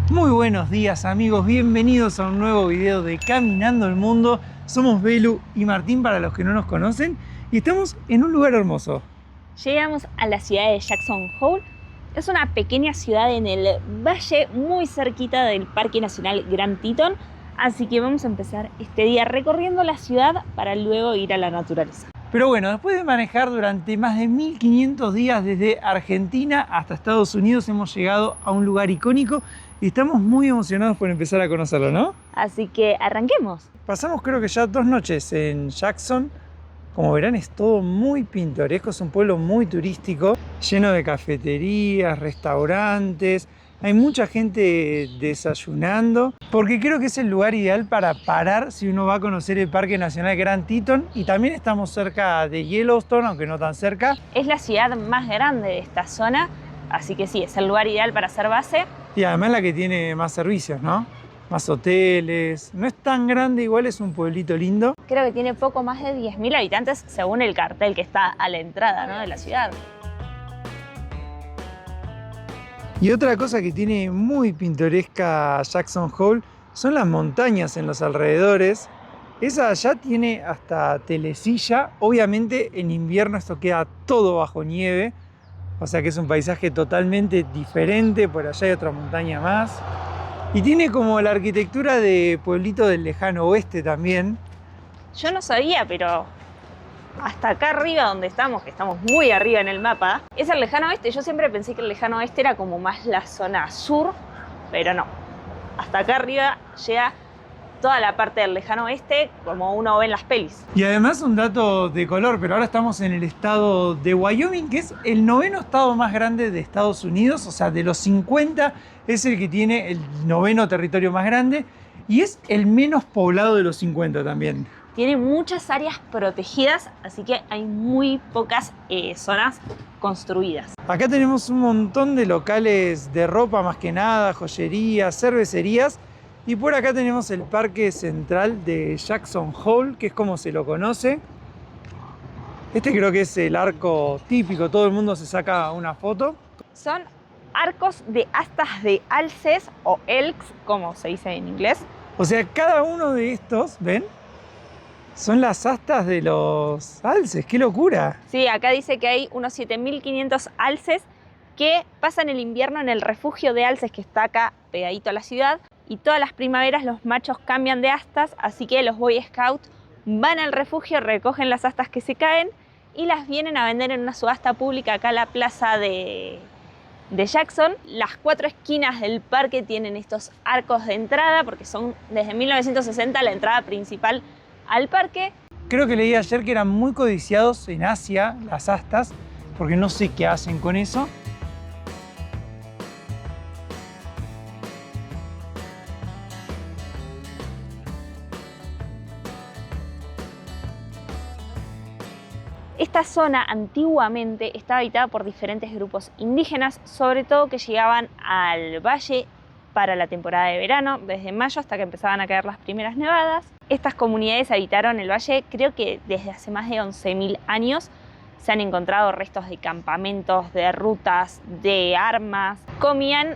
Muy buenos días amigos, bienvenidos a un nuevo video de Caminando el Mundo. Somos Belu y Martín para los que no nos conocen y estamos en un lugar hermoso. Llegamos a la ciudad de Jackson Hole. Es una pequeña ciudad en el valle muy cerquita del Parque Nacional Grand Teton. Así que vamos a empezar este día recorriendo la ciudad para luego ir a la naturaleza. Pero bueno, después de manejar durante más de 1500 días desde Argentina hasta Estados Unidos, hemos llegado a un lugar icónico y estamos muy emocionados por empezar a conocerlo, ¿no? Así que arranquemos. Pasamos creo que ya 2 noches en Jackson. Como verán, es todo muy pintoresco, es un pueblo muy turístico, lleno de cafeterías, restaurantes. Hay mucha gente desayunando, porque creo que es el lugar ideal para parar si uno va a conocer el Parque Nacional Grand Teton. Y también estamos cerca de Yellowstone, aunque no tan cerca. Es la ciudad más grande de esta zona, así que sí, es el lugar ideal para hacer base. Y además la que tiene más servicios, ¿no? Más hoteles. No es tan grande, igual es un pueblito lindo. Creo que tiene poco más de 10.000 habitantes según el cartel que está a la entrada, ¿no?, de la ciudad. Y otra cosa que tiene muy pintoresca Jackson Hole son las montañas en los alrededores. Esa allá tiene hasta telesilla. Obviamente en invierno esto queda todo bajo nieve, o sea que es un paisaje totalmente diferente. Por allá hay otra montaña más. Y tiene como la arquitectura de pueblito del lejano oeste también. Yo no sabía, pero hasta acá arriba donde estamos, que estamos muy arriba en el mapa, es el lejano oeste. Yo siempre pensé que el lejano oeste era como más la zona sur, pero no. Hasta acá arriba llega toda la parte del lejano oeste, como uno ve en las pelis. Y además un dato de color, pero ahora estamos en el estado de Wyoming, que es el 9º estado más grande de Estados Unidos. O sea, de los 50 es el que tiene el 9º territorio más grande y es el menos poblado de los 50 también. Tiene muchas áreas protegidas, así que hay muy pocas zonas construidas. Acá tenemos un montón de locales de ropa, más que nada, joyerías, cervecerías. Y por acá tenemos el Parque Central de Jackson Hole, que es como se lo conoce. Este creo que es el arco típico, todo el mundo se saca una foto. Son arcos de astas de alces o elks, como se dice en inglés. O sea, cada uno de estos, ¿ven?, son las astas de los alces. ¡Qué locura! Sí, acá dice que hay unos 7.500 alces que pasan el invierno en el refugio de alces que está acá pegadito a la ciudad. Y todas las primaveras los machos cambian de astas, así que los Boy Scouts van al refugio, recogen las astas que se caen y las vienen a vender en una subasta pública acá en la plaza de Jackson. Las 4 esquinas del parque tienen estos arcos de entrada porque son desde 1960 la entrada principal al parque. Creo que leí ayer que eran muy codiciados en Asia las astas, porque no sé qué hacen con eso. Esta zona antiguamente estaba habitada por diferentes grupos indígenas, sobre todo que llegaban al valle para la temporada de verano, desde mayo hasta que empezaban a caer las primeras nevadas. Estas comunidades habitaron el valle creo que desde hace más de 11.000 años. Se han encontrado restos de campamentos, de rutas, de armas. Comían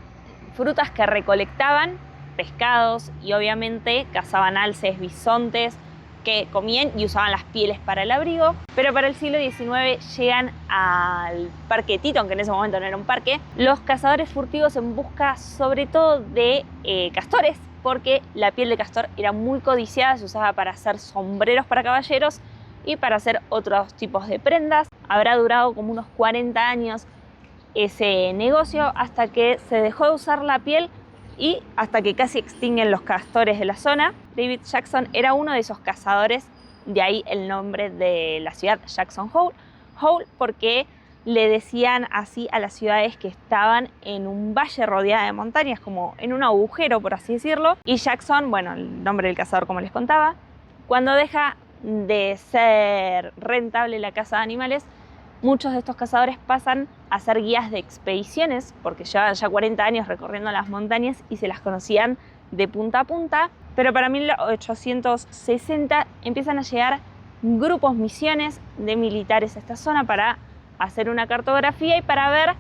frutas que recolectaban, pescados y obviamente cazaban alces, bisontes, que comían y usaban las pieles para el abrigo. Pero para el siglo XIX llegan al Parque Teton, que en ese momento no era un parque, los cazadores furtivos en busca sobre todo de castores, porque la piel de castor era muy codiciada, se usaba para hacer sombreros para caballeros y para hacer otros tipos de prendas. Habrá durado como unos 40 años ese negocio hasta que se dejó de usar la piel y hasta que casi extinguen los castores de la zona. David Jackson era uno de esos cazadores, de ahí el nombre de la ciudad, Jackson Hole. Hole porque le decían así a las ciudades que estaban en un valle rodeado de montañas, como en un agujero, por así decirlo. Y Jackson, bueno, el nombre del cazador como les contaba, cuando deja de ser rentable la caza de animales, muchos de estos cazadores pasan a ser guías de expediciones porque llevaban ya 40 años recorriendo las montañas y se las conocían de punta a punta. Pero para 1860 empiezan a llegar grupos, misiones de militares a esta zona para hacer una cartografía y para ver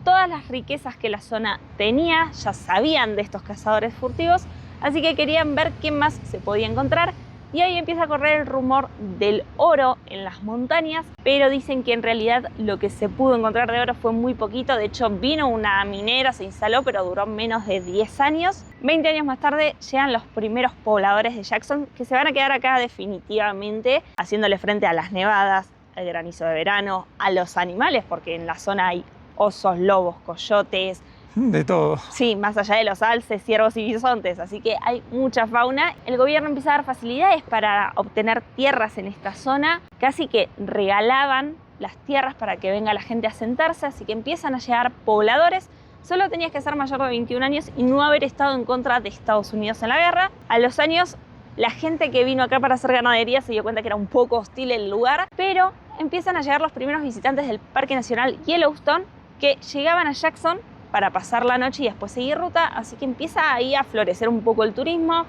todas las riquezas que la zona tenía, ya sabían de estos cazadores furtivos, así que querían ver qué más se podía encontrar. Y ahí empieza a correr el rumor del oro en las montañas, pero dicen que en realidad lo que se pudo encontrar de oro fue muy poquito. De hecho, vino una minera, se instaló, pero duró menos de 10 años. 20 años más tarde llegan los primeros pobladores de Jackson, que se van a quedar acá definitivamente, haciéndole frente a las nevadas, al granizo de verano, a los animales, porque en la zona hay osos, lobos, coyotes, De todo. sí, más allá de los alces, ciervos y bisontes, así que hay mucha fauna. El gobierno empieza a dar facilidades para obtener tierras en esta zona, casi que regalaban las tierras para que venga la gente a asentarse, así que empiezan a llegar pobladores. Solo tenías que ser mayor de 21 años y no haber estado en contra de Estados Unidos en la guerra. A los años, la gente que vino acá para hacer ganadería se dio cuenta que era un poco hostil el lugar, pero empiezan a llegar los primeros visitantes del Parque Nacional Yellowstone que llegaban a Jackson para pasar la noche y después seguir ruta, así que empieza ahí a florecer un poco el turismo,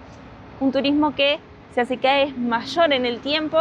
un turismo que se hace cada vez mayor en el tiempo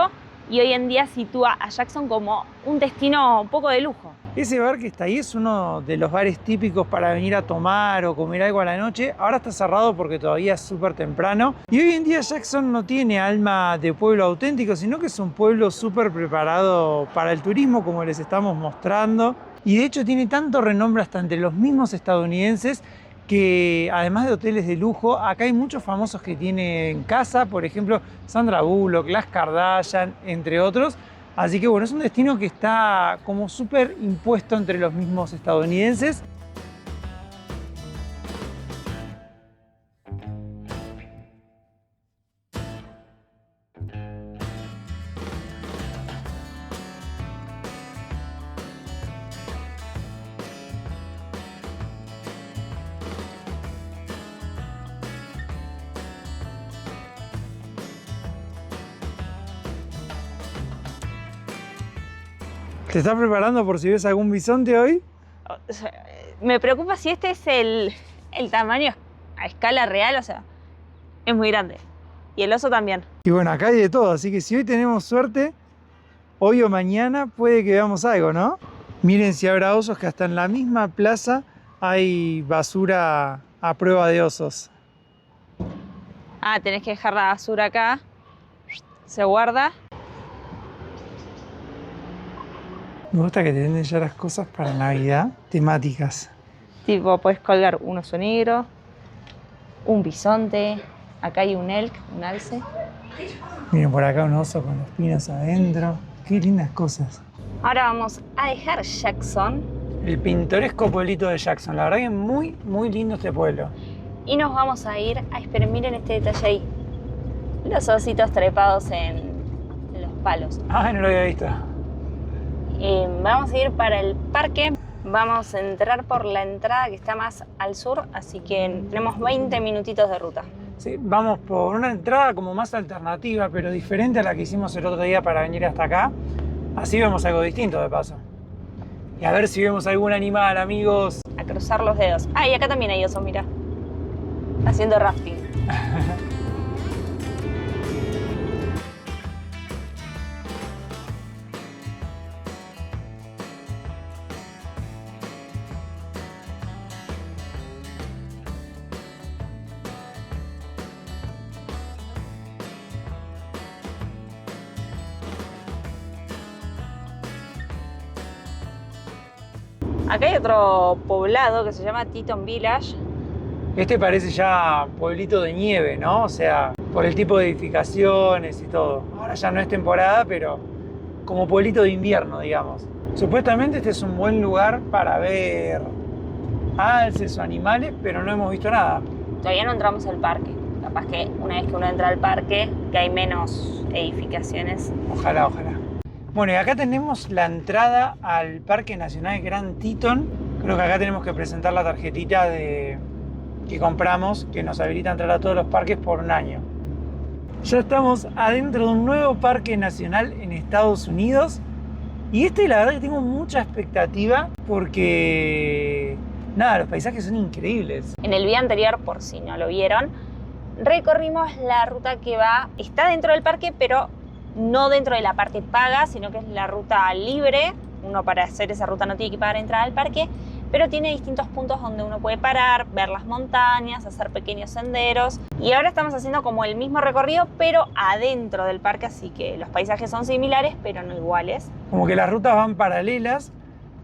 y hoy en día sitúa a Jackson como un destino un poco de lujo. Ese bar que está ahí es uno de los bares típicos para venir a tomar o comer algo a la noche. Ahora está cerrado porque todavía es súper temprano. Y hoy en día Jackson no tiene alma de pueblo auténtico, sino que es un pueblo súper preparado para el turismo, como les estamos mostrando. Y de hecho tiene tanto renombre hasta entre los mismos estadounidenses que, además de hoteles de lujo, acá hay muchos famosos que tienen casa, por ejemplo Sandra Bullock, las Kardashian, entre otros. Así que bueno, es un destino que está como súper impuesto entre los mismos estadounidenses. ¿Te estás preparando por si ves algún bisonte hoy? O sea, me preocupa si este es el tamaño a escala real, o sea, es muy grande. Y el oso también. Y bueno, acá hay de todo, así que si hoy tenemos suerte, hoy o mañana puede que veamos algo, ¿no? Miren si habrá osos, que hasta en la misma plaza hay basura a prueba de osos. Ah, tenés que dejar la basura acá, se guarda. Me gusta que te venden ya las cosas para Navidad, temáticas. Tipo, puedes colgar un oso negro, un bisonte, acá hay un elk, un alce. Miren por acá un oso con los pinos adentro. Qué lindas cosas. Ahora vamos a dejar Jackson El pintoresco pueblito de Jackson. La verdad que es muy, muy lindo este pueblo. y nos vamos a ir a esperar. Miren este detalle ahí. Los ositos trepados en los palos. Ah, no lo había visto. Vamos a ir para el parque. Vamos a entrar por la entrada que está más al sur, así que tenemos 20 minutitos de ruta. Sí, vamos por una entrada como más alternativa, pero diferente a la que hicimos el otro día para venir hasta acá. Así vemos algo distinto de paso. Y a ver si vemos algún animal, amigos. A cruzar los dedos. Ah, y acá también hay osos, mira. Haciendo rafting. Acá hay otro poblado que se llama Teton Village. Este parece ya pueblito de nieve, ¿no? O sea, por el tipo de edificaciones y todo. Ahora ya no es temporada, pero como pueblito de invierno, digamos. Supuestamente este es un buen lugar para ver alces o animales, pero no hemos visto nada. Todavía no entramos al parque. Capaz que una vez que uno entra al parque, que hay menos edificaciones. Ojalá, ojalá. Bueno, y acá tenemos la entrada al Parque Nacional Grand Teton. Creo que acá tenemos que presentar la tarjetita que compramos, que nos habilita a entrar a todos los parques por un año. Ya estamos adentro de un nuevo parque nacional en Estados Unidos. Y la verdad que tengo mucha expectativa porque, nada, los paisajes son increíbles. En el video anterior, por si no lo vieron, recorrimos la ruta que está dentro del parque, pero no dentro de la parte paga, sino que es la ruta libre. Uno para hacer esa ruta no tiene que pagar entrada al parque, pero tiene distintos puntos donde uno puede parar, ver las montañas, hacer pequeños senderos. Y ahora estamos haciendo como el mismo recorrido, pero adentro del parque, así que los paisajes son similares, pero no iguales. Como que las rutas van paralelas,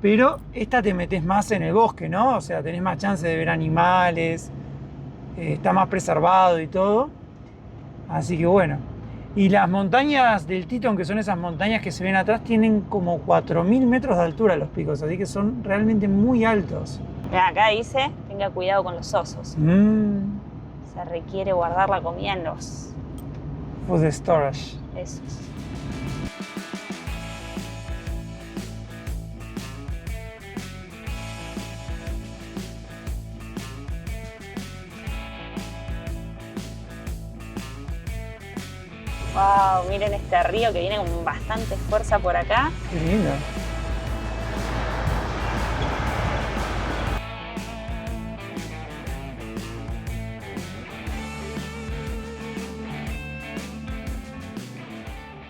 pero esta te metes más en el bosque, ¿no? O sea, tenés más chance de ver animales, está más preservado y todo. Así que bueno. Y las montañas del Teton, que son esas montañas que se ven atrás, tienen como 4000 metros de altura los picos, así que son realmente muy altos. Mirá, acá dice, tenga cuidado con los osos. Se requiere guardar la comida en los... Food storage. Esos. Wow, miren este río que viene con bastante fuerza por acá. Qué lindo.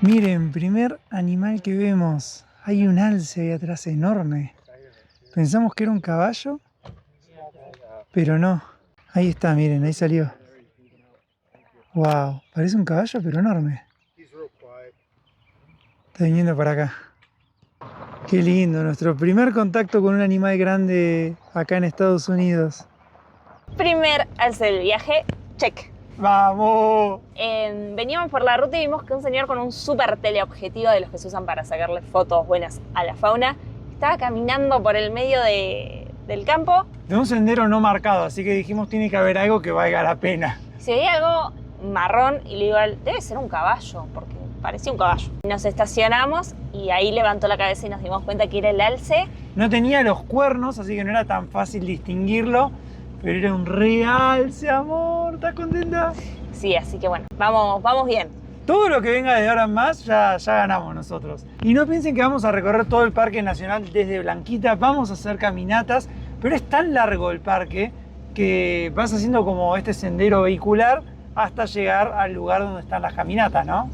Miren, primer animal que vemos. Hay un alce ahí atrás enorme. Pensamos que era un caballo, pero no. Ahí está, miren, ahí salió. Wow, parece un caballo, pero enorme. Está viniendo para acá. Qué lindo, nuestro primer contacto con un animal grande acá en Estados Unidos. Primer alce del viaje, check. ¡Vamos! Veníamos por la ruta y vimos que un señor con un super teleobjetivo de los que se usan para sacarle fotos buenas a la fauna estaba caminando por el medio del campo. De un sendero no marcado, así que dijimos tiene que haber algo que valga la pena. Se veía algo marrón y le digo, debe ser un caballo, porque parecía un caballo. Nos estacionamos y ahí levantó la cabeza y nos dimos cuenta que era el alce. No tenía los cuernos, así que no era tan fácil distinguirlo, pero era un realce, amor. ¿Estás contenta? Sí, así que bueno, vamos bien. Todo lo que venga de ahora en más ya ganamos nosotros. Y no piensen que vamos a recorrer todo el Parque Nacional desde Blanquita, vamos a hacer caminatas, pero es tan largo el parque que vas haciendo como este sendero vehicular hasta llegar al lugar donde están las caminatas, ¿no?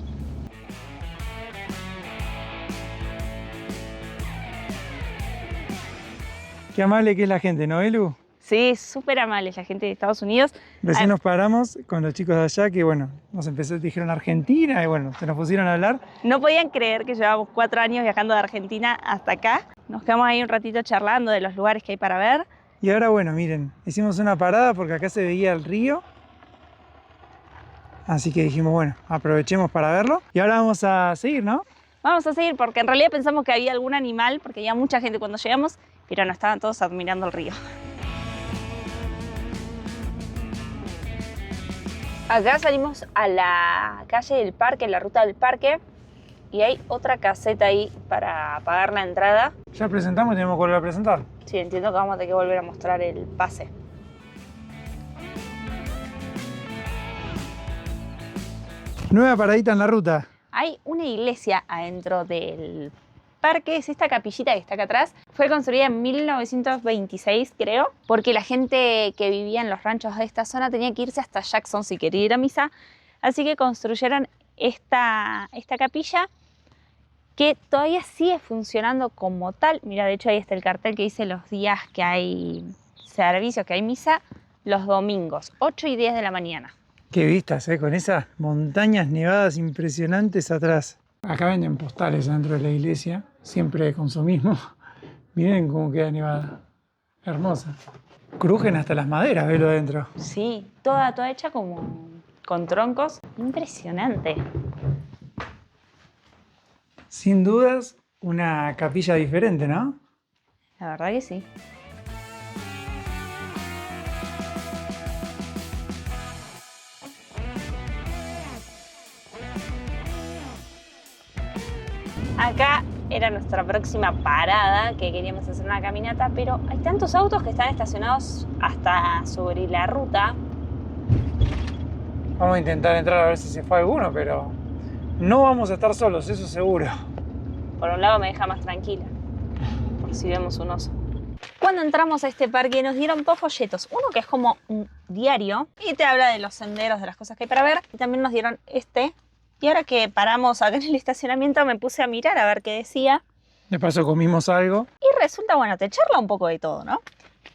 Qué amable que es la gente, ¿no, Elu? Sí, súper amables la gente de Estados Unidos. Recién nos paramos con los chicos de allá que, bueno, dijeron Argentina y, bueno, se nos pusieron a hablar. No podían creer que llevábamos 4 años viajando de Argentina hasta acá. Nos quedamos ahí un ratito charlando de los lugares que hay para ver. Y ahora, bueno, miren, hicimos una parada porque acá se veía el río. Así que dijimos, bueno, aprovechemos para verlo. Y ahora vamos a seguir, ¿no? Vamos a seguir porque en realidad pensamos que había algún animal, porque había mucha gente cuando llegamos, pero no estaban todos admirando el río. Acá salimos a la calle del parque, la ruta del parque, y hay otra caseta ahí para pagar la entrada. Ya presentamos y tenemos que volver a presentar. Sí, entiendo que vamos a tener que volver a mostrar el pase. Nueva paradita en la ruta. Hay una iglesia adentro del parque, es esta capillita que está acá atrás. Fue construida en 1926, creo, porque la gente que vivía en los ranchos de esta zona tenía que irse hasta Jackson si quería ir a misa. Así que construyeron esta capilla que todavía sigue funcionando como tal. Mira, de hecho ahí está el cartel que dice los días que hay servicios, que hay misa, los domingos, 8 y 10 de la mañana. Qué vistas, con esas montañas nevadas impresionantes atrás. Acá venden postales dentro de la iglesia, siempre consumismo. Miren cómo queda nevada. Hermosa. Crujen hasta las maderas, velo adentro. Sí, toda hecha como con troncos. Impresionante. Sin dudas, una capilla diferente, ¿no? La verdad que sí. Acá era nuestra próxima parada, que queríamos hacer una caminata, pero hay tantos autos que están estacionados hasta sobre la ruta. Vamos a intentar entrar a ver si se fue alguno, pero no vamos a estar solos, eso seguro. Por un lado me deja más tranquila, por si vemos un oso. Cuando entramos a este parque nos dieron 2 folletos. Uno que es como un diario y te habla de los senderos, de las cosas que hay para ver. Y también nos dieron este. Y ahora que paramos acá en el estacionamiento me puse a mirar a ver qué decía. De paso comimos algo. Y resulta, bueno, te charla un poco de todo, ¿no?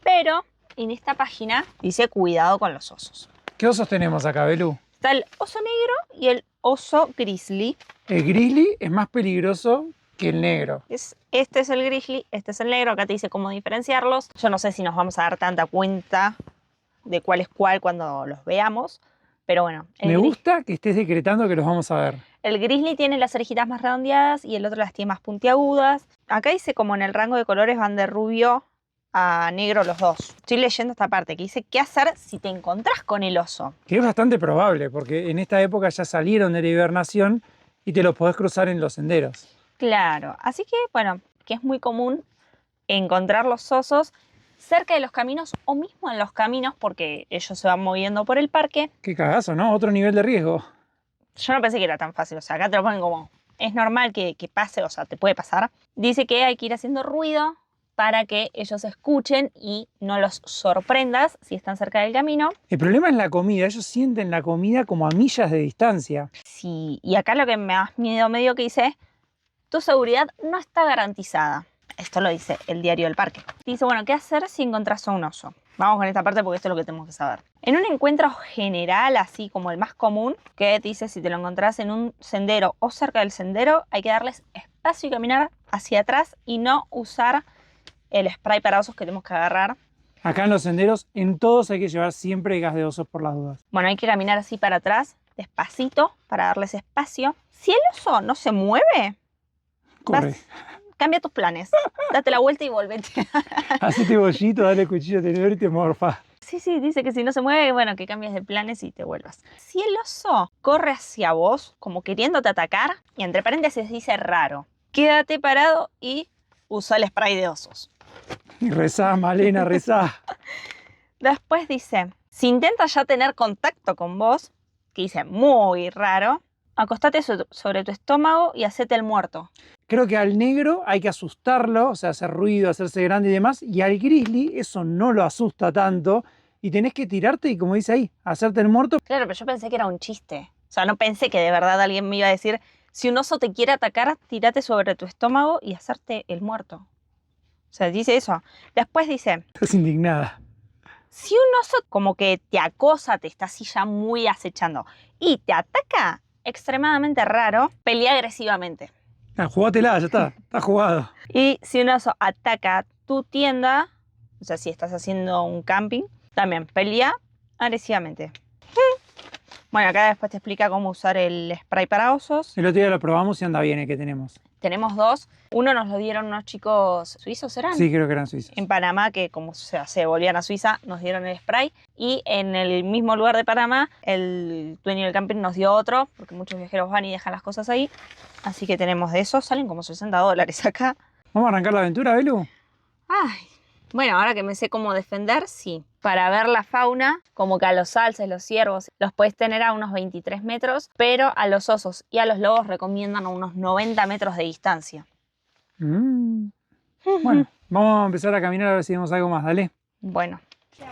Pero en esta página dice cuidado con los osos. ¿Qué osos tenemos acá, Belu? Está el oso negro y el oso grizzly. El grizzly es más peligroso que el negro. Este es el grizzly, este es el negro. Acá te dice cómo diferenciarlos. Yo no sé si nos vamos a dar tanta cuenta de cuál es cuál cuando los veamos. Pero bueno. Me gusta que estés decretando que los vamos a ver. El grizzly tiene las orejitas más redondeadas y el otro las tiene más puntiagudas. Acá dice como en el rango de colores van de rubio a negro los dos. Estoy leyendo esta parte que dice qué hacer si te encontrás con el oso. Que es bastante probable, porque en esta época ya salieron de la hibernación y te los podés cruzar en los senderos. Claro, así que bueno, que es muy común encontrar los osos cerca de los caminos o mismo en los caminos porque ellos se van moviendo por el parque. Qué cagazo, ¿no? Otro nivel de riesgo. Yo no pensé que era tan fácil, o sea, acá te lo ponen como, es normal que pase, o sea, te puede pasar. Dice que hay que ir haciendo ruido para que ellos escuchen y no los sorprendas si están cerca del camino. El problema es la comida, ellos sienten la comida como a millas de distancia. Sí, y acá lo que me da miedo medio que dice, tu seguridad no está garantizada. Esto lo dice el diario del parque. Dice, bueno, ¿qué hacer si encontrás a un oso? Vamos con esta parte porque esto es lo que tenemos que saber. En un encuentro general, así como el más común, que dice si te lo encontrás en un sendero o cerca del sendero, hay que darles espacio y caminar hacia atrás y no usar el spray para osos que tenemos que agarrar. Acá en los senderos, en todos hay que llevar siempre gas de osos por las dudas. Bueno, hay que caminar así para atrás, despacito, para darles espacio. Si el oso no se mueve, Corre. Cambia tus planes. Date la vuelta y volvete. Hacete bollito, dale cuchillo tenedor y te morfa. Sí, dice que si no se mueve, bueno, que cambies de planes y te vuelvas. Si el oso corre hacia vos, como queriéndote atacar, y entre paréntesis dice raro, quédate parado y usa el spray de osos. Y rezá, Malena, rezá. Después dice, si intenta ya tener contacto con vos, que dice muy raro, acostate sobre tu estómago y hacete el muerto. Creo que al negro hay que asustarlo, o sea, hacer ruido, hacerse grande y demás, y al grizzly eso no lo asusta tanto, y tenés que tirarte y, como dice ahí, hacerte el muerto. Claro, pero yo pensé que era un chiste. O sea, no pensé que de verdad alguien me iba a decir, si un oso te quiere atacar, tírate sobre tu estómago y hacerte el muerto. O sea, dice eso. Después dice, Estás indignada. si un oso como que te acosa, te está así ya muy acechando, y te ataca, extremadamente raro, pelea agresivamente. Ah, jugátela, ya está jugado. Y si un oso ataca tu tienda, o sea, si estás haciendo un camping, también pelea agresivamente. Bueno, acá después te explica cómo usar el spray para osos. El otro día lo probamos y anda bien el que tenemos. Tenemos dos. Uno nos lo dieron unos chicos suizos, ¿eran? Sí, creo que eran suizos. En Panamá, que como se volvían a Suiza, nos dieron el spray. Y en el mismo lugar de Panamá, el dueño del camping nos dio otro, porque muchos viajeros van y dejan las cosas ahí. Así que tenemos de esos. Salen como $60 acá. ¿Vamos a arrancar la aventura, Belu? Ay, bueno, ahora que me sé cómo defender, sí. Para ver la fauna, como que a los alces, los ciervos, los puedes tener a unos 23 metros, pero a los osos y a los lobos recomiendan a unos 90 metros de distancia. Bueno, vamos a empezar a caminar a ver si vemos algo más, dale. Bueno.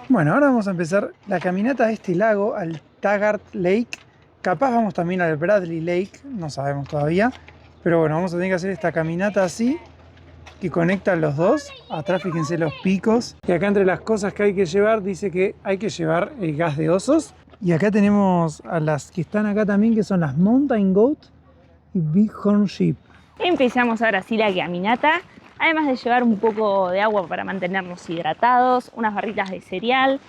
Bueno, ahora vamos a empezar la caminata a este lago, al Taggart Lake. Capaz vamos también al Bradley Lake, no sabemos todavía. Pero bueno, vamos a tener que hacer esta caminata así, que conecta los dos. Atrás fíjense los picos. Y acá entre las cosas que hay que llevar, dice que hay que llevar el gas de osos. Y acá tenemos a las que están acá también, que son las Mountain Goat y Bighorn Sheep. Empezamos ahora sí la caminata. Además de llevar un poco de agua para mantenernos hidratados, unas barritas de cereal,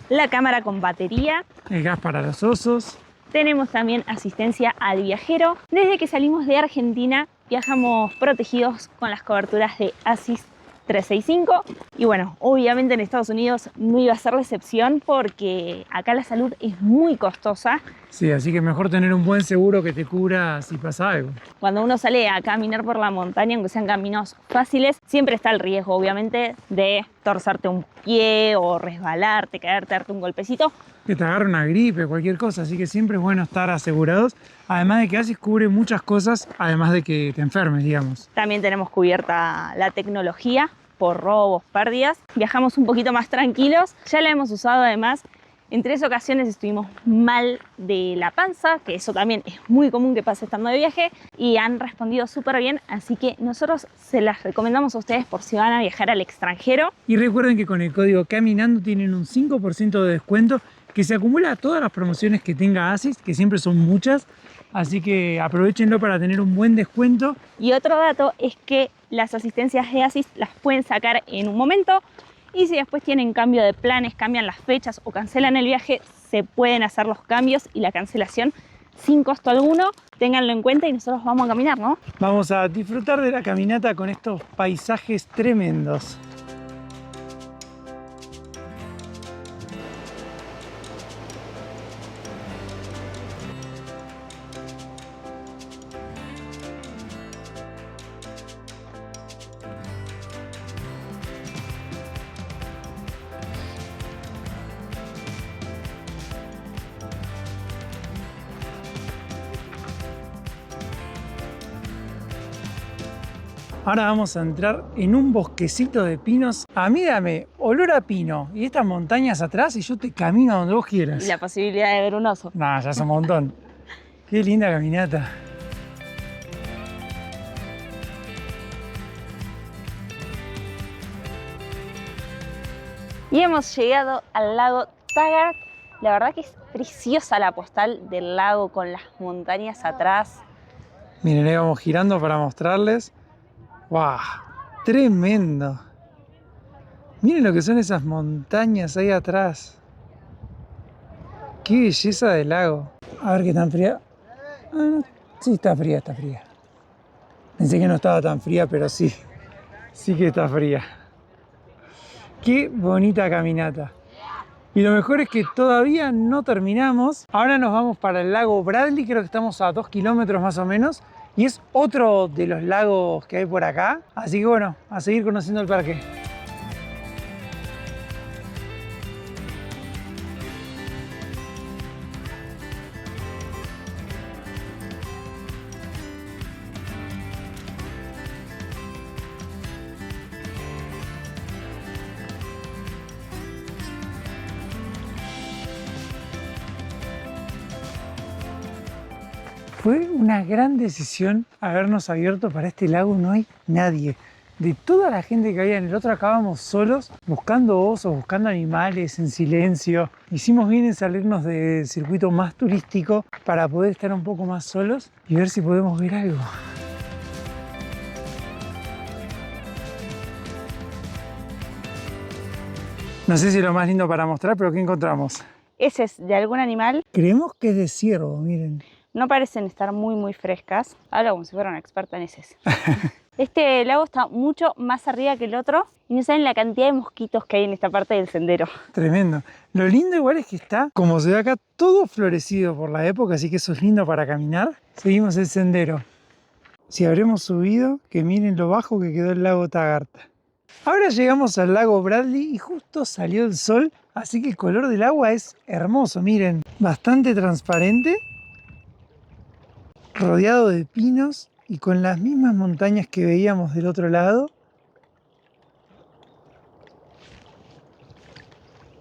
la cámara con batería. El gas para los osos. Tenemos también asistencia al viajero. Desde que salimos de Argentina viajamos protegidos con las coberturas de ASIS 365 y bueno, obviamente en Estados Unidos no iba a ser la excepción porque acá la salud es muy costosa. Sí, así que mejor tener un buen seguro que te cubra si pasa algo. Cuando uno sale a caminar por la montaña, aunque sean caminos fáciles, siempre está el riesgo, obviamente, de torcerte un pie o resbalarte, caerte, darte un golpecito. Que te agarre una gripe, cualquier cosa, así que siempre es bueno estar asegurados. Además de que ASIS cubre muchas cosas, además de que te enfermes, digamos. También tenemos cubierta la tecnología por robos, pérdidas. Viajamos un poquito más tranquilos. Ya la hemos usado además En 3 ocasiones estuvimos mal de la panza, que eso también es muy común que pase estando de viaje, y han respondido súper bien, así que nosotros se las recomendamos a ustedes por si van a viajar al extranjero. Y recuerden que con el código Caminando tienen un 5% de descuento que se acumula a todas las promociones que tenga ASICS, que siempre son muchas, así que aprovechenlo para tener un buen descuento. Y otro dato es que las asistencias de ASICS las pueden sacar en un momento, y si después tienen cambio de planes, cambian las fechas o cancelan el viaje, se pueden hacer los cambios y la cancelación sin costo alguno. Ténganlo en cuenta y nosotros vamos a caminar, ¿no? Vamos a disfrutar de la caminata con estos paisajes tremendos. Ahora vamos a entrar en un bosquecito de pinos. A mí dame olor a pino y estas montañas atrás y yo te camino a donde vos quieras. Y la posibilidad de ver un oso. Nah, ya es un montón. Qué linda caminata. Y hemos llegado al lago Taggart. La verdad que es preciosa la postal del lago con las montañas atrás. Miren, ahí vamos girando para mostrarles. ¡Wow! ¡Tremendo! Miren lo que son esas montañas ahí atrás. ¡Qué belleza de lago! A ver qué tan fría. Ah, no. Sí, está fría, está fría. Pensé que no estaba tan fría, pero sí. Sí que está fría. ¡Qué bonita caminata! Y lo mejor es que todavía no terminamos. Ahora nos vamos para el lago Bradley, creo que estamos a 2 kilómetros más o menos. Y es otro de los lagos que hay por acá. Así que bueno, a seguir conociendo el parque. Fue una gran decisión habernos abierto para este lago, no hay nadie. De toda la gente que había en el otro, acabamos solos, buscando osos, buscando animales en silencio. Hicimos bien en salirnos del circuito más turístico para poder estar un poco más solos y ver si podemos ver algo. No sé si es lo más lindo para mostrar, pero ¿qué encontramos? ¿Ese es de algún animal? Creemos que es de ciervo, miren. No parecen estar muy frescas. Hablo como si fuera una experta en heces. Este lago está mucho más arriba que el otro y no saben la cantidad de mosquitos que hay en esta parte del sendero. Tremendo. Lo lindo igual es que está, como se ve acá, todo florecido por la época, así que eso es lindo para caminar. Seguimos el sendero. Si habremos subido, que miren lo bajo que quedó el lago Taggart. Ahora llegamos al lago Bradley y justo salió el sol, así que el color del agua es hermoso, miren. Bastante transparente, rodeado de pinos y con las mismas montañas que veíamos del otro lado.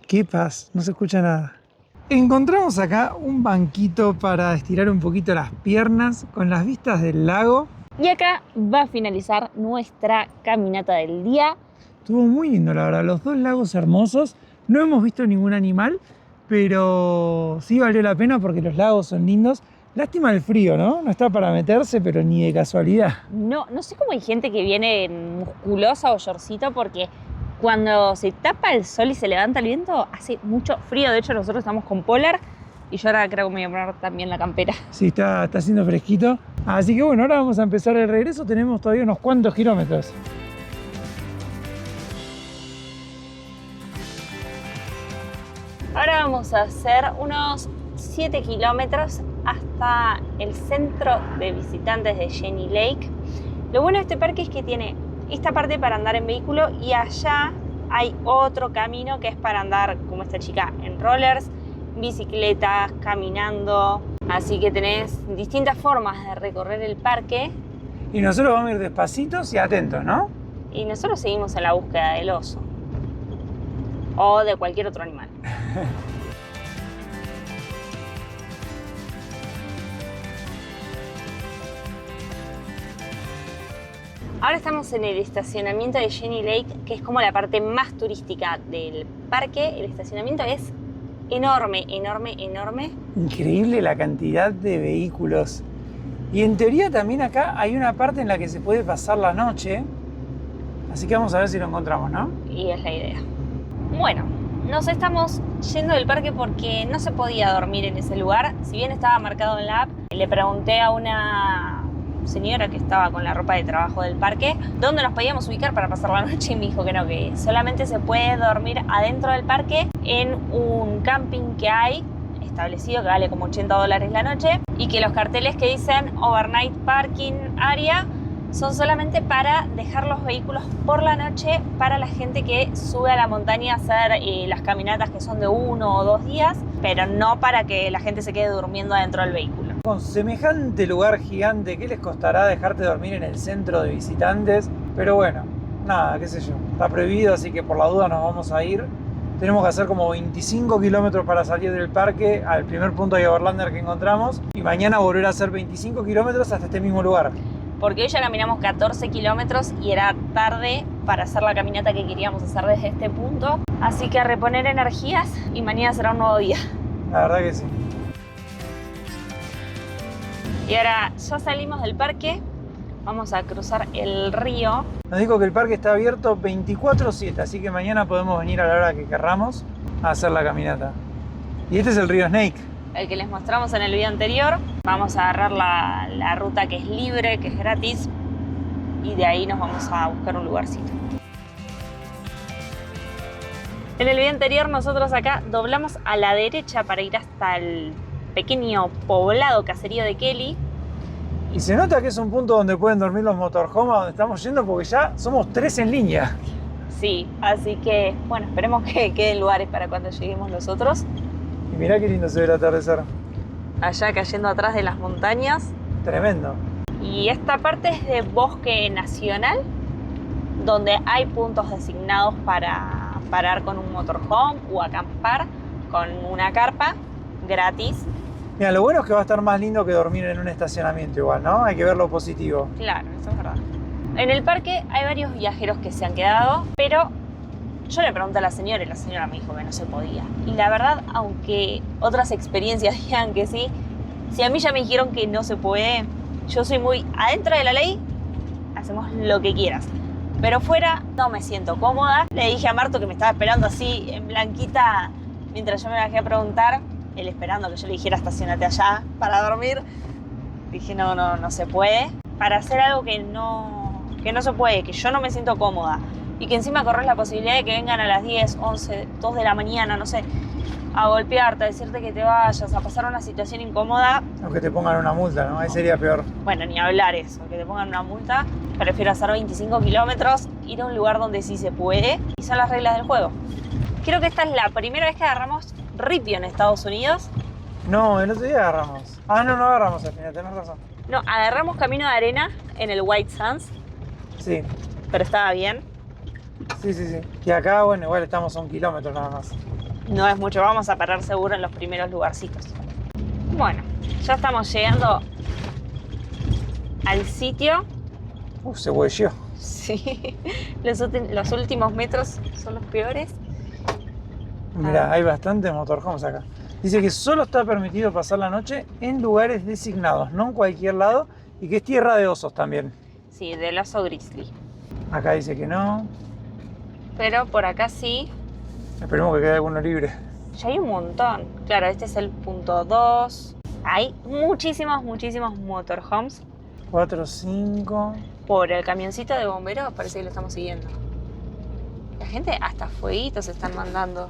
¡Qué paz! No se escucha nada. Encontramos acá un banquito para estirar un poquito las piernas con las vistas del lago. Y acá va a finalizar nuestra caminata del día. Estuvo muy lindo, la verdad. Los dos lagos hermosos. No hemos visto ningún animal, pero sí valió la pena porque los lagos son lindos. Lástima el frío, ¿no? No está para meterse, pero ni de casualidad. No sé cómo hay gente que viene musculosa o shortcito porque cuando se tapa el sol y se levanta el viento hace mucho frío. De hecho, nosotros estamos con polar y yo ahora creo que me voy a poner también la campera. Sí, está haciendo fresquito. Así que bueno, ahora vamos a empezar el regreso. Tenemos todavía unos cuantos kilómetros. Ahora vamos a hacer unos 7 kilómetros hasta el centro de visitantes de Jenny Lake. Lo bueno de este parque es que tiene esta parte para andar en vehículo y allá hay otro camino que es para andar como esta chica en rollers, bicicletas, caminando. Así que tenés distintas formas de recorrer el parque. Y nosotros vamos a ir despacitos y atentos, ¿no? Y nosotros seguimos en la búsqueda del oso o de cualquier otro animal. Ahora estamos en el estacionamiento de Jenny Lake, que es como la parte más turística del parque. El estacionamiento es enorme, enorme, enorme. Increíble la cantidad de vehículos. Y en teoría también acá hay una parte en la que se puede pasar la noche. Así que vamos a ver si lo encontramos, ¿no? Y es la idea. Bueno, nos estamos yendo del parque porque no se podía dormir en ese lugar. Si bien estaba marcado en la app, le pregunté a una señora que estaba con la ropa de trabajo del parque dónde nos podíamos ubicar para pasar la noche y me dijo que no, que solamente se puede dormir adentro del parque en un camping que hay establecido que vale como $80 la noche y que los carteles que dicen Overnight Parking Area son solamente para dejar los vehículos por la noche para la gente que sube a la montaña a hacer las caminatas que son de 1 o 2 días, pero no para que la gente se quede durmiendo adentro del vehículo. Con semejante lugar gigante, ¿qué les costará dejarte dormir en el centro de visitantes? Pero bueno, nada, qué sé yo, está prohibido, así que por la duda nos vamos a ir. Tenemos que hacer como 25 kilómetros para salir del parque al primer punto de Overlander que encontramos y mañana volver a hacer 25 kilómetros hasta este mismo lugar. Porque hoy ya caminamos 14 kilómetros y era tarde para hacer la caminata que queríamos hacer desde este punto. Así que a reponer energías y mañana será un nuevo día. La verdad que sí. Y ahora ya salimos del parque, vamos a cruzar el río. Nos dijo que el parque está abierto 24/7, así que mañana podemos venir a la hora que querramos a hacer la caminata. Y este es el río Snake. El que les mostramos en el video anterior. Vamos a agarrar la ruta que es libre, que es gratis, y de ahí nos vamos a buscar un lugarcito. En el video anterior nosotros acá doblamos a la derecha para ir hasta el pequeño poblado caserío de Kelly. Y se nota que es un punto donde pueden dormir los motorhomes donde estamos yendo porque ya somos 3 en línea. Sí, así que bueno, esperemos que queden lugares para cuando lleguemos nosotros. Y mirá qué lindo se ve el atardecer. Allá cayendo atrás de las montañas. Tremendo. Y esta parte es de bosque nacional, donde hay puntos designados para parar con un motorhome o acampar con una carpa gratis. Mira, lo bueno es que va a estar más lindo que dormir en un estacionamiento igual, ¿no? Hay que ver lo positivo. Claro, eso es verdad. En el parque hay varios viajeros que se han quedado, pero yo le pregunté a la señora y la señora me dijo que no se podía. Y la verdad, aunque otras experiencias digan que sí, si a mí ya me dijeron que no se puede, yo soy muy adentro de la ley, hacemos lo que quieras. Pero fuera no me siento cómoda. Le dije a Marto que me estaba esperando así en blanquita mientras yo me bajé a preguntar, él esperando que yo le dijera estacionate allá para dormir. Dije no se puede. Para hacer algo que no se puede, que yo no me siento cómoda y que encima corres la posibilidad de que vengan a las 10, 11, 2 de la mañana, no sé, a golpearte, a decirte que te vayas, a pasar una situación incómoda. O que te pongan una multa, ¿no? Ahí sería peor. Bueno, ni hablar eso, que te pongan una multa. Prefiero hacer 25 kilómetros, ir a un lugar donde sí se puede y son las reglas del juego. Creo que esta es la primera vez que agarramos ripio en Estados Unidos. No, el otro día agarramos. Ah, no agarramos al final, tenés razón. No, agarramos camino de arena en el White Sands. Sí. Pero estaba bien. Sí. Y acá, bueno, igual estamos a 1 kilómetro nada más. No es mucho, vamos a parar seguro en los primeros lugarcitos. Bueno, ya estamos llegando al sitio. Se huelleó. Sí, los últimos metros son los peores. Mirá, hay bastantes motorhomes acá. Dice que solo está permitido pasar la noche en lugares designados, no en cualquier lado, y que es tierra de osos también. Sí, del oso grizzly. Acá dice que no. Pero por acá sí. Esperemos que quede alguno libre. Ya hay un montón. Claro, este es el punto 2. Hay muchísimos motorhomes. 4, 5. Por el camioncito de bomberos parece que lo estamos siguiendo. La gente hasta fueguitos están mandando.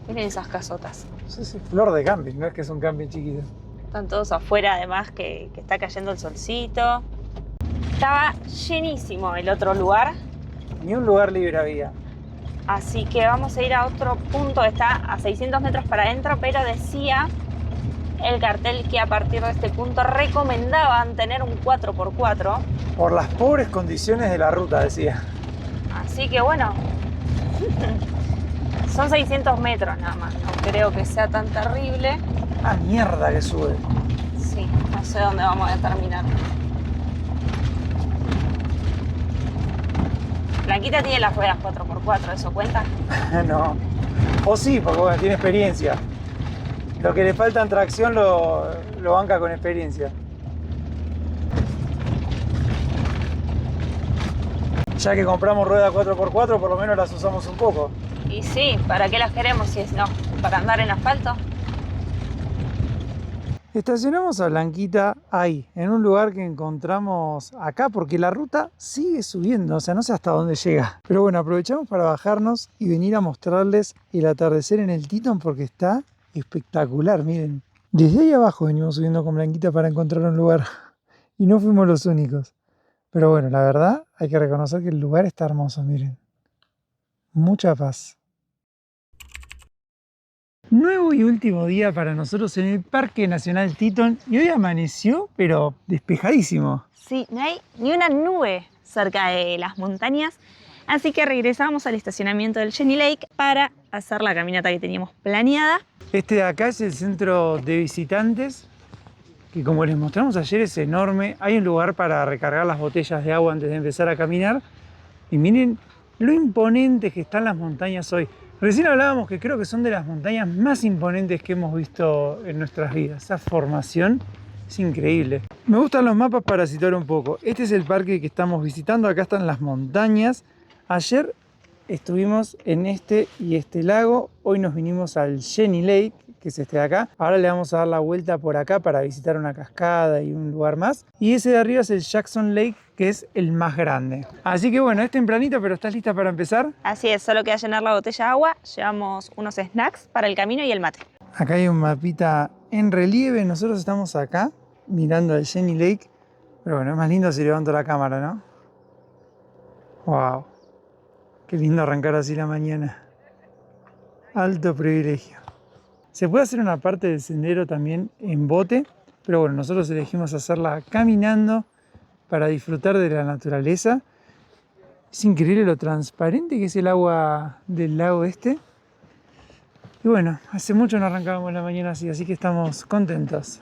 Miren esas casotas. Sí, flor de camping, no es que es un camping chiquito. Están todos afuera, además que está cayendo el solcito. Estaba llenísimo el otro lugar. Ni un lugar libre había. Así que vamos a ir a otro punto. Está a 600 metros para adentro, pero decía el cartel que a partir de este punto recomendaban tener un 4x4. Por las pobres condiciones de la ruta, decía. Así que bueno, son 600 metros nada más. No creo que sea tan terrible. Ah, mierda que sube. Sí, no sé dónde vamos a terminar. Blanquita tiene las ruedas 4x4, ¿eso cuenta? No. O sí, porque bueno, tiene experiencia. Lo que le falta en tracción lo banca con experiencia. Ya que compramos ruedas 4x4, por lo menos las usamos un poco. Y sí, ¿para qué las queremos si es no? ¿Para andar en asfalto? Estacionamos a Blanquita ahí, en un lugar que encontramos acá, porque la ruta sigue subiendo, o sea, no sé hasta dónde llega. Pero bueno, aprovechamos para bajarnos y venir a mostrarles el atardecer en el Teton porque está espectacular, miren. Desde ahí abajo venimos subiendo con Blanquita para encontrar un lugar y no fuimos los únicos. Pero bueno, la verdad hay que reconocer que el lugar está hermoso, miren. Mucha paz. Nuevo y último día para nosotros en el Parque Nacional Teton y hoy amaneció, pero despejadísimo. Sí, no hay ni una nube cerca de las montañas, así que regresamos al estacionamiento del Jenny Lake para hacer la caminata que teníamos planeada. Este de acá es el centro de visitantes, que como les mostramos ayer es enorme. Hay un lugar para recargar las botellas de agua antes de empezar a caminar. Y miren lo imponentes que están las montañas hoy. Recién hablábamos que creo que son de las montañas más imponentes que hemos visto en nuestras vidas. Esa formación es increíble. Me gustan los mapas para situar un poco. Este es el parque que estamos visitando. Acá están las montañas. Ayer estuvimos en este y este lago. Hoy nos vinimos al Jenny Lake, que es este de acá. Ahora le vamos a dar la vuelta por acá para visitar una cascada y un lugar más. Y ese de arriba es el Jackson Lake, que es el más grande. Así que bueno, es tempranito, pero ¿estás lista para empezar? Así es, solo queda llenar la botella de agua, llevamos unos snacks para el camino y el mate. Acá hay un mapita en relieve. Nosotros estamos acá mirando el Jenny Lake. Pero bueno, es más lindo si levanto la cámara, ¿no? ¡Wow! Qué lindo arrancar así la mañana. Alto privilegio. Se puede hacer una parte del sendero también en bote, pero bueno, nosotros elegimos hacerla caminando para disfrutar de la naturaleza. Es increíble lo transparente que es el agua del lago este. Y bueno, hace mucho no arrancábamos la mañana así que estamos contentos.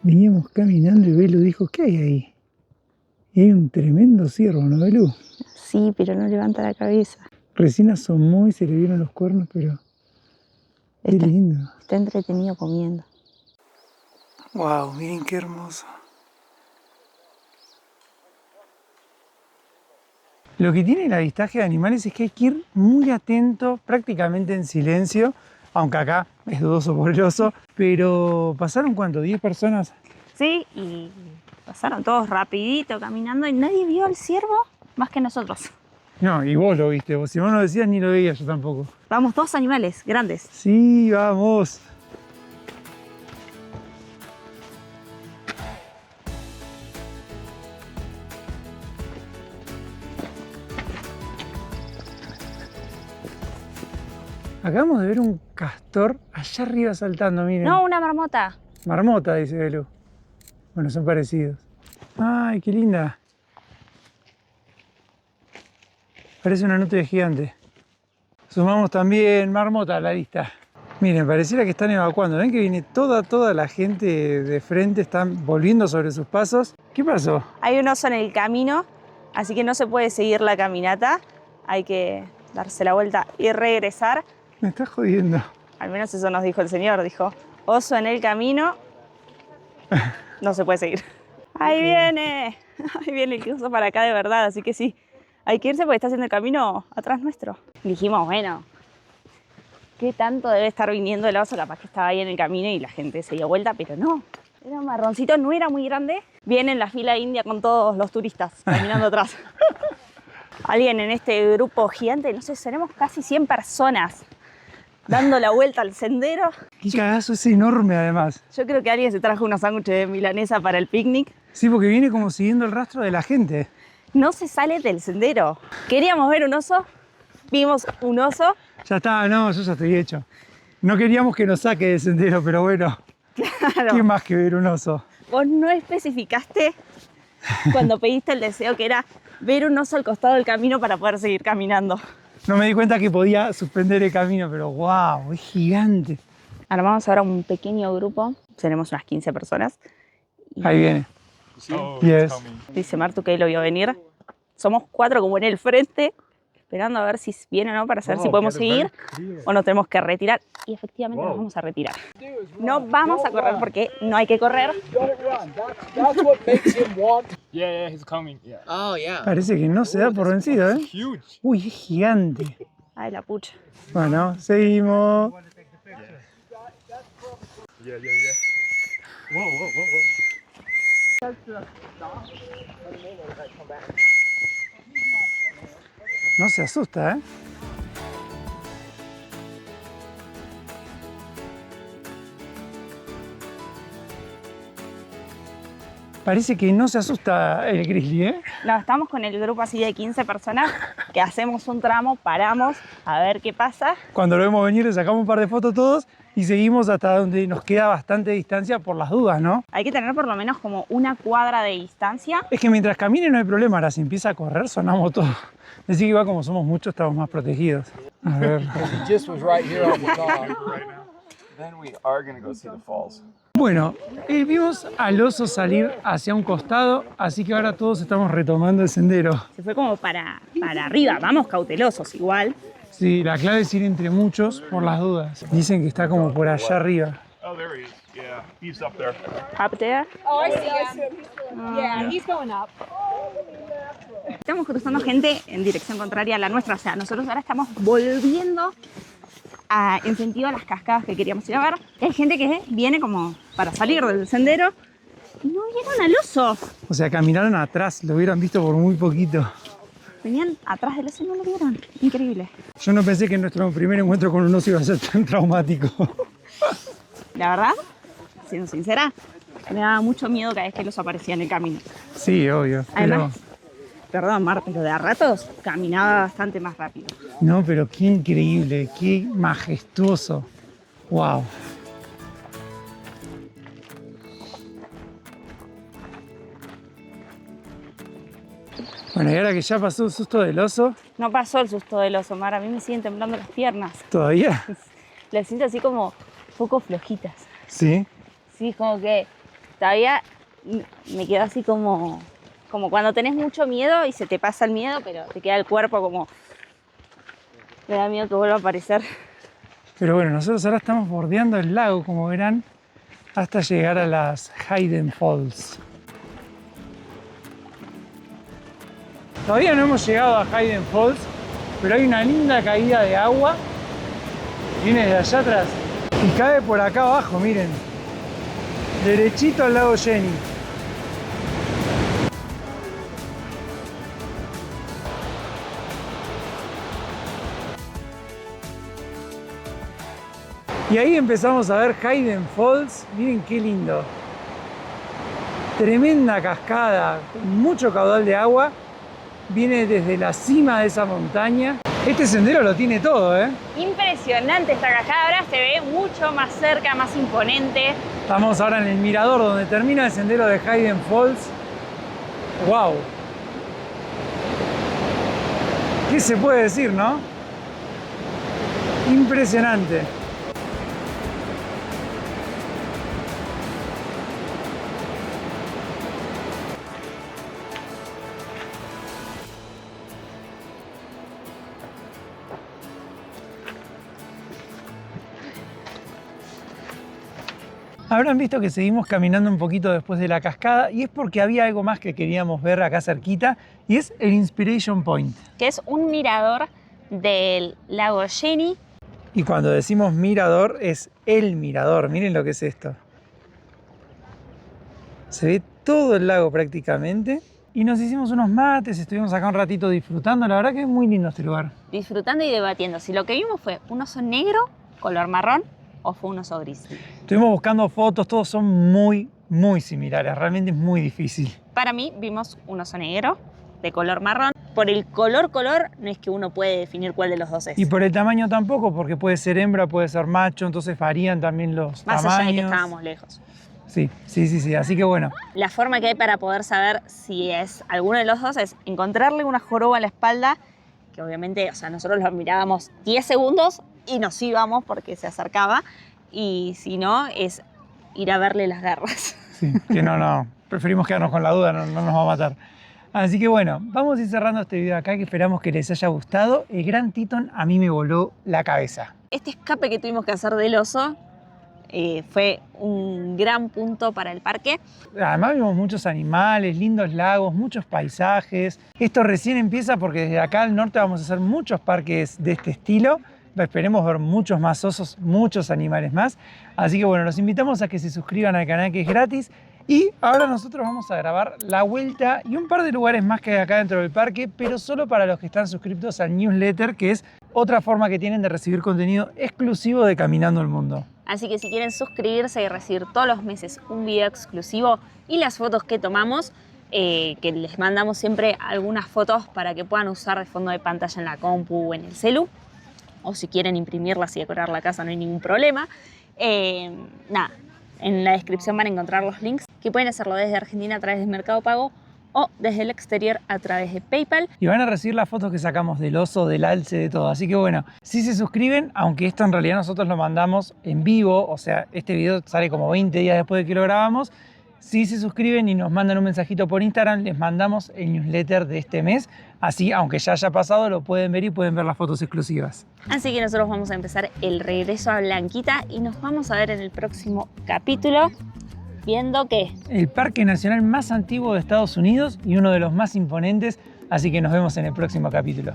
Veníamos caminando y Belu dijo, ¿qué hay ahí? Y hay un tremendo ciervo, ¿no, Belu? Sí, pero no levanta la cabeza. Recién asomó y se le vieron los cuernos, pero qué lindo. Está entretenido comiendo. Wow, miren qué hermoso. Lo que tiene el avistaje de animales es que hay que ir muy atento, prácticamente en silencio, aunque acá es dudoso por el oso, pero ¿pasaron cuánto? ¿10 personas? Sí, y pasaron todos rapidito caminando y nadie vio al ciervo más que nosotros. No, y vos lo viste, vos si vos no lo decías ni lo veía yo tampoco. Vamos, dos animales grandes. Sí, vamos. Acabamos de ver un castor allá arriba saltando, miren. No, una marmota. Marmota, dice Belu. Bueno, son parecidos. ¡Ay, qué linda! Parece una nutria gigante. Sumamos también marmota a la lista. Miren, pareciera que están evacuando. ¿Ven que viene toda la gente de frente? Están volviendo sobre sus pasos. ¿Qué pasó? Hay un oso en el camino, así que no se puede seguir la caminata. Hay que darse la vuelta y regresar. Me estás jodiendo. Al menos eso nos dijo el señor. Dijo, oso en el camino, no se puede seguir. ¡Ahí viene! Ahí viene el que usa para acá de verdad, así que sí. Hay que irse porque está haciendo el camino atrás nuestro. Dijimos, bueno, ¿qué tanto debe estar viniendo el oso? Capaz que estaba ahí en el camino y la gente se dio vuelta, pero no. Era un marroncito, no era muy grande. Viene en la fila india con todos los turistas caminando atrás. Alguien en este grupo gigante, no sé, seremos casi 100 personas dando la vuelta al sendero. Qué cagazo, es enorme además. Yo creo que alguien se trajo unos sándwiches de milanesa para el picnic. Sí, porque viene como siguiendo el rastro de la gente. No se sale del sendero. Queríamos ver un oso, vimos un oso. Ya está, no, yo ya estoy hecho. No queríamos que nos saque del sendero, pero bueno. Claro. ¿Qué más que ver un oso? Vos no especificaste cuando pediste el deseo que era ver un oso al costado del camino para poder seguir caminando. No me di cuenta que podía suspender el camino, pero wow, es gigante. Ahora vamos ahora a un pequeño grupo, tenemos unas 15 personas. Y Ahí viene. Oh, Yes. it's coming. dice Martu que él lo vio venir. Somos 4 como en el frente, esperando a ver si viene o no para saber si podemos seguir o nos tenemos que retirar. Y efectivamente nos vamos a retirar. No vamos a correr porque no hay que correr. That's what makes him want. Yeah, he's coming. Yeah. Oh yeah. Parece que no se da por vencido, ¿eh? Huge. Uy, es gigante. Ay, la pucha. Bueno, seguimos. Yeah. Whoa. No se asusta, ¿eh? Parece que no se asusta el grizzly, ¿eh? No, estamos con el grupo así de 15 personas que hacemos un tramo, paramos a ver qué pasa. Cuando lo vemos venir le sacamos un par de fotos todos y seguimos hasta donde nos queda bastante distancia por las dudas, ¿no? Hay que tener por lo menos como una cuadra de distancia. Es que mientras camine no hay problema, ahora si empieza a correr sonamos todos. Decir que igual como somos muchos estamos más protegidos. A ver. He just was right here on the top. Then we are gonna go see the falls. Bueno, vimos al oso salir hacia un costado, así que ahora todos estamos retomando el sendero. Se fue como para arriba, vamos cautelosos igual. Sí, la clave es ir entre muchos por las dudas. Dicen que está como por allá arriba. Oh, there he is. Yeah, he's up there. Up there. Oh, I see him. Yeah, he's going up. Estamos cruzando gente en dirección contraria a la nuestra, o sea, nosotros ahora estamos volviendo en sentido a las cascadas que queríamos ir a ver. Y hay gente que viene como para salir del sendero y no vieron al oso. O sea, caminaron atrás, lo hubieran visto por muy poquito. Venían atrás del oso y no lo vieron. Increíble. Yo no pensé que nuestro primer encuentro con un oso iba a ser tan traumático. La verdad, siendo sincera, me daba mucho miedo cada vez que el oso aparecía en el camino. Sí, obvio. Además, perdón, Mar, pero de a ratos caminaba bastante más rápido. No, pero qué increíble, qué majestuoso. Wow. Bueno, y ahora que ya pasó el susto del oso, No pasó el susto del oso, Mar. A mí me siguen temblando las piernas. ¿todavía? Las siento así como un poco flojitas. Sí. Sí, como que todavía me quedo así como cuando tenés mucho miedo y se te pasa el miedo, pero te queda el cuerpo como... Me da miedo que vuelva a aparecer. Pero bueno, nosotros ahora estamos bordeando el lago, como verán, hasta llegar a las Hayden Falls. Todavía no hemos llegado a Hayden Falls, pero hay una linda caída de agua. Viene de allá atrás y cae por acá abajo, miren. Derechito al lago Jenny. Y ahí empezamos a ver Hayden Falls. Miren qué lindo. Tremenda cascada, con mucho caudal de agua. Viene desde la cima de esa montaña. Este sendero lo tiene todo, ¿eh? Impresionante esta cascada, ahora se ve mucho más cerca, más imponente. Estamos ahora en el mirador donde termina el sendero de Hayden Falls. ¡Wow! ¿Qué se puede decir, no? Impresionante. Habrán visto que seguimos caminando un poquito después de la cascada y es porque había algo más que queríamos ver acá cerquita y es el Inspiration Point. Que es un mirador del lago Jenny. Y cuando decimos mirador es el mirador, miren lo que es esto. Se ve todo el lago prácticamente y nos hicimos unos mates, estuvimos acá un ratito disfrutando, la verdad que es muy lindo este lugar. Disfrutando y debatiendo si lo que vimos fue un oso negro, color marrón, o fue un oso gris. Estuvimos buscando fotos, todos son muy similares, realmente es muy difícil. Para mí vimos un oso negro de color marrón. Por el color no es que uno puede definir cuál de los dos es. Y por el tamaño tampoco, porque puede ser hembra, puede ser macho, entonces varían también los Más tamaños. allá de que estábamos lejos. Sí. Así que bueno, La forma que hay para poder saber si es alguno de los dos es encontrarle una joroba en la espalda, que obviamente, o sea, nosotros lo mirábamos 10 segundos y nos íbamos porque se acercaba, y si no, es ir a verle las garras. sí, que no, preferimos quedarnos con la duda, no nos va a matar. Así que bueno, vamos a ir cerrando este video acá, que esperamos que les haya gustado. El Gran Teton a mí me voló la cabeza. Este escape que tuvimos que hacer del oso fue un gran punto para el parque. Además vimos muchos animales, lindos lagos, muchos paisajes. Esto recién empieza porque desde acá al norte vamos a hacer muchos parques de este estilo. Esperemos ver muchos más osos, muchos animales más. Así que bueno, los invitamos a que se suscriban al canal, que es gratis. Y ahora nosotros vamos a grabar la vuelta y un par de lugares más que hay acá dentro del parque, pero solo para los que están suscriptos al newsletter, que es otra forma que tienen de recibir contenido exclusivo de Caminando el Mundo. Así que si quieren suscribirse y recibir todos los meses un video exclusivo y las fotos que tomamos, que les mandamos siempre algunas fotos para que puedan usar de fondo de pantalla en la compu o en el celu, o si quieren imprimirlas y decorar la casa no hay ningún problema. Nada, en la descripción van a encontrar los links que pueden hacerlo desde Argentina a través de Mercado Pago o desde el exterior a través de PayPal. Y van a recibir las fotos que sacamos del oso, del alce, de todo. Así que bueno, si se suscriben, aunque esto en realidad nosotros lo mandamos en vivo, o sea, este video sale como 20 días después de que lo grabamos, si se suscriben y nos mandan un mensajito por Instagram, les mandamos el newsletter de este mes. Así, aunque ya haya pasado, lo pueden ver y pueden ver las fotos exclusivas. Así que nosotros vamos a empezar el regreso a Blanquita y nos vamos a ver en el próximo capítulo viendo que El parque nacional más antiguo de Estados Unidos y uno de los más imponentes. Así que nos vemos en el próximo capítulo.